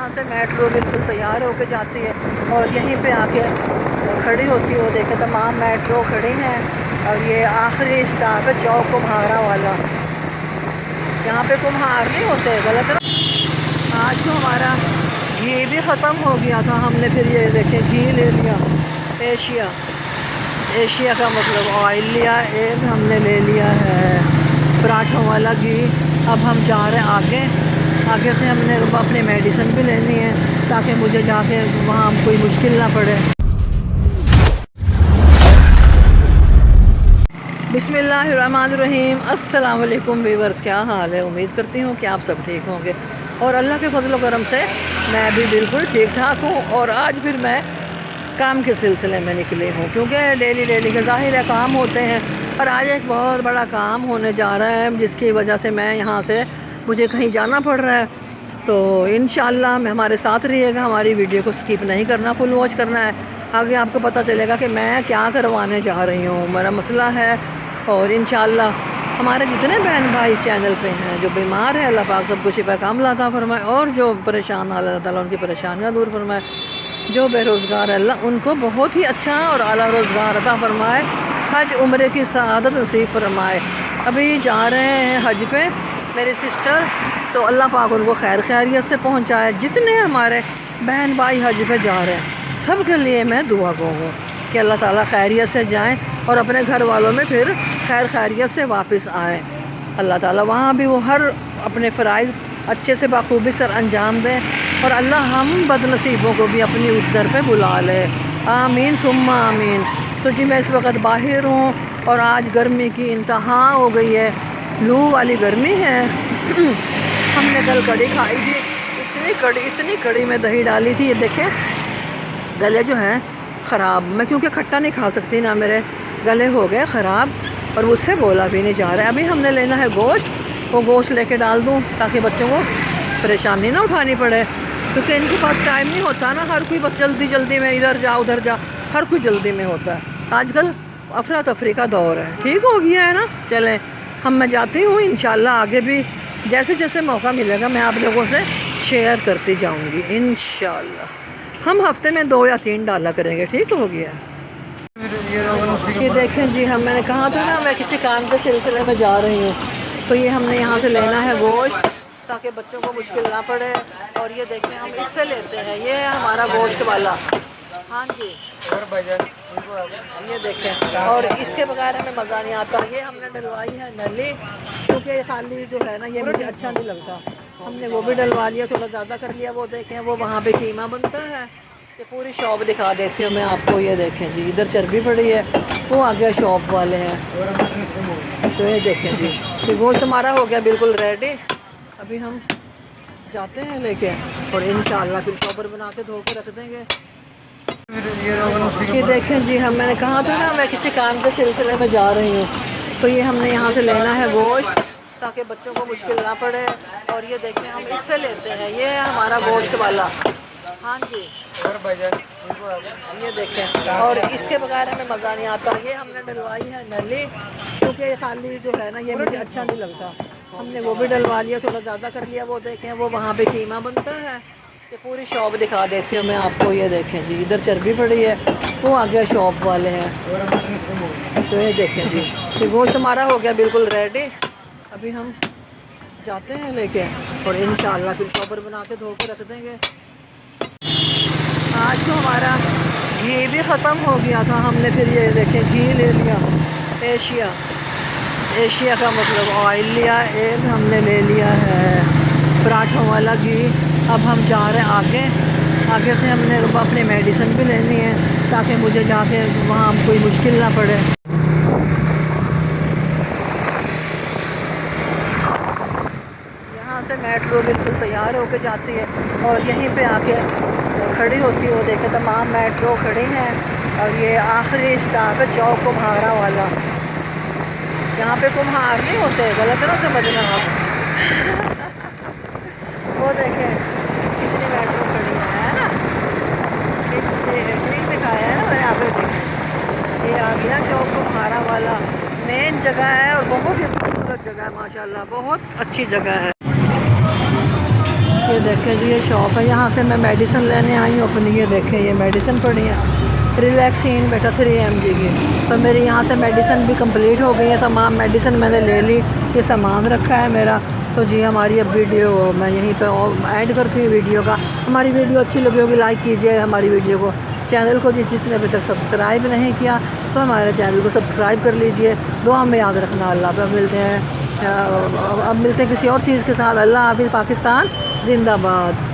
यहाँ से मेट्रो बिल्कुल तैयार होकर जाती है और यहीं पे आके खड़ी होती है। वो देखे तमाम मेट्रो खड़ी हैं और ये आखिरी स्टॉप है चौक कुम्हारा वाला। यहाँ पे कुम्हार नहीं होते, गलत है ना। आज तो हमारा घी भी ख़त्म हो गया था, हमने फिर ये देखे घी ले लिया। एशिया एशिया का मतलब ऑयल लिया, एक हमने ले लिया है पराठों वाला घी। अब हम जा रहे हैं आगे से हमने अपनी मेडिसिन भी लेनी है ताकि मुझे जाके वहाँ कोई मुश्किल ना पड़े। बिस्मिल्लाहिर्रहमानिर्रहीम। अस्सलाम वालेकुम व्यूअर्स, क्या हाल है? उम्मीद करती हूँ कि आप सब ठीक होंगे और अल्लाह के फजल करम से मैं भी बिल्कुल ठीक ठाक हूँ। और आज फिर मैं काम के सिलसिले में निकली हूँ क्योंकि डेली के ज़ाहिर है काम होते हैं। और आज एक बहुत बड़ा काम होने जा रहा है जिसकी वजह से मैं यहाँ से मुझे कहीं जाना पड़ रहा है। तो इंशाअल्लाह मैं हमारे साथ रहिएगा, हमारी वीडियो को स्किप नहीं करना, फुल वॉच करना है। आगे आपको पता चलेगा कि मैं क्या करवाने जा रही हूँ, मेरा मसला है। और इंशाअल्लाह हमारे जितने बहन भाई इस चैनल पे हैं जो बीमार है, अल्लाह पाक सबको शिफा कामिला अता फरमाए। और जो परेशान, अल्लाह ताला उनकी परेशानियाँ दूर फरमाए। जो बेरोज़गार है अल्लाह उनको बहुत ही अच्छा और आला रोज़गार अता फरमाए। हज उम्रे की सआदत नसीब फरमाए। अभी जा रहे हैं हज पे मेरी सिस्टर, तो अल्लाह पाक उनको खैर खैरियत से पहुँचाए। जितने हमारे बहन भाई हज पे जा रहे हैं सब के लिए मैं दुआ कहूँ कि अल्लाह ताला खैरियत से जाएं और अपने घर वालों में फिर खैर खैरियत से वापस आएँ। अल्लाह ताला वहाँ भी वो हर अपने फ़राइज़ अच्छे से बाखूबी सर अंजाम दें और अल्लाह हम बदनसीबों को भी अपनी उस दर पे बुला ले। आमीन सुम्मा आमीन। तो जी मैं इस वक्त बाहर हूँ और आज गर्मी की इंतहा हो गई है, लू वाली गर्मी है। हमने कल कड़ी खाई थी, इतनी कड़ी में दही डाली थी। ये देखें गले जो हैं ख़राब, मैं क्योंकि खट्टा नहीं खा सकती ना, मेरे गले हो गए ख़राब और मुझसे बोला भी नहीं जा रहा है। अभी हमने लेना है गोश्त, वो गोश्त लेके डाल दूँ ताकि बच्चों को परेशानी ना उठानी पड़े क्योंकि इनके पास टाइम नहीं होता ना। हर कोई बस जल्दी में इधर जा उधर जा, हर कोई जल्दी में होता है। आजकल अफरा तफरी का दौर है, ठीक हो गया है ना। चलें मैं जाती हूँ, इंशाल्लाह आगे भी जैसे जैसे मौका मिलेगा मैं आप लोगों से शेयर करती जाऊँगी इंशाल्लाह। हम हफ्ते में 2 या 3 डाला करेंगे, ठीक हो गया। ये देखें जी, मैंने कहा था ना मैं किसी काम के सिलसिले में जा रही हूँ, तो ये हमने यहाँ से लेना है गोश्त ताकि बच्चों को मुश्किल ना पड़े। और ये देखें हम इससे लेते हैं, ये है हमारा गोश्त वाला। हाँ जी, ये देखें। और इसके बगैर हमें मज़ा नहीं आता। ये हमने डलवाई है नली क्योंकि खाली जो है ना ये मुझे अच्छा नहीं लगता। हमने वो भी डलवा लिया, थोड़ा ज़्यादा कर लिया। वो देखें वो वहाँ पे कीमा बनता है। ये पूरी शॉप दिखा देती हूँ मैं आपको। ये देखें जी, इधर चर्बी पड़ी है, वो आगे शॉप वाले हैं। तो ये देखें जी, ये गोश्त हमारा हो गया बिल्कुल रेडी। अभी हम जाते हैं लेके और इंशाअल्लाह फिर शॉपर बना के धो के रख देंगे। ये देखें जी, मैंने कहा था ना मैं किसी काम के सिलसिले में जा रही हूँ, तो ये हमने यहाँ से लेना है गोश्त ताकि बच्चों को मुश्किल ना पड़े। और ये देखें हम इससे लेते हैं, ये है हमारा गोश्त वाला। हाँ जी, ये देखें। और इसके बगैर हमें मज़ा नहीं आता। ये हमने डलवाई है नली क्योंकि खाली जो है ना ये मुझे अच्छा नहीं लगता। हमने वो भी डलवा लिया, थोड़ा ज़्यादा कर लिया। वो देखें वो वहाँ पे कीमा बनता है। ये पूरी शॉप दिखा देती हूँ मैं आपको। ये देखें जी, इधर चर्बी पड़ी है, वो आगे शॉप वाले हैं। तो ये देखें जी, ये गोश्त हमारा हो गया बिल्कुल रेडी। अभी हम जाते हैं लेके और इंशाअल्लाह फिर शॉपर बना के धो के रख देंगे। आज तो हमारा घी भी ख़त्म हो गया था, हमने फिर ये देखें घी ले लिया। एशिया का मतलब ऑयल लिया, एक हमने ले लिया है पराठों वाला घी। अब हम जा रहे हैं आगे से हमने अपनी मेडिसिन भी लेनी है ताकि मुझे जाके वहाँ कोई मुश्किल ना पड़े। यहाँ से मेट्रो बिल्कुल तैयार होकर जाती है और यहीं पे आके खड़ी होती है। वो देखे तमाम मेट्रो खड़ी हैं और ये आखिरी स्टॉप है चौक कुम्हारा वाला। यहाँ पे कुम्हार नहीं होते, गलत ना समझना आप। वो देखें कितनी मेट्रो खड़ी है ना, ठीक दिखाया है ना मैंने। यहाँ पे देखें ये आ गया चौक कुम्हारा वाला, मेन जगह है और बहुत ही खूबसूरत जगह है माशाल्लाह, बहुत अच्छी जगह है। ये देखें मेरे लिए शॉप है, यहाँ से मैं मेडिसिन लेने आई हूँ अपनी। ये देखें, ये मेडिसिन पड़ी है रिलैक्सिन बेटा 3 mg की। तो मेरी यहाँ से मेडिसिन भी कंप्लीट हो गई है, तमाम मेडिसिन मैंने ले ली। ये सामान रखा है मेरा। तो जी हमारी अब वीडियो मैं यहीं पे ऐड करती हूँ वीडियो का। हमारी वीडियो अच्छी लगी होगी लाइक कीजिए हमारी वीडियो को। चैनल को जिसने अभी तक सब्सक्राइब नहीं किया तो हमारे चैनल को सब्सक्राइब कर लीजिए। दुआ में याद रखना। अल्लाह पे मिलते हैं। अब मिलते हैं किसी और चीज़ के साथ। अल्लाह हाफिज़। पाकिस्तान जिंदाबाद।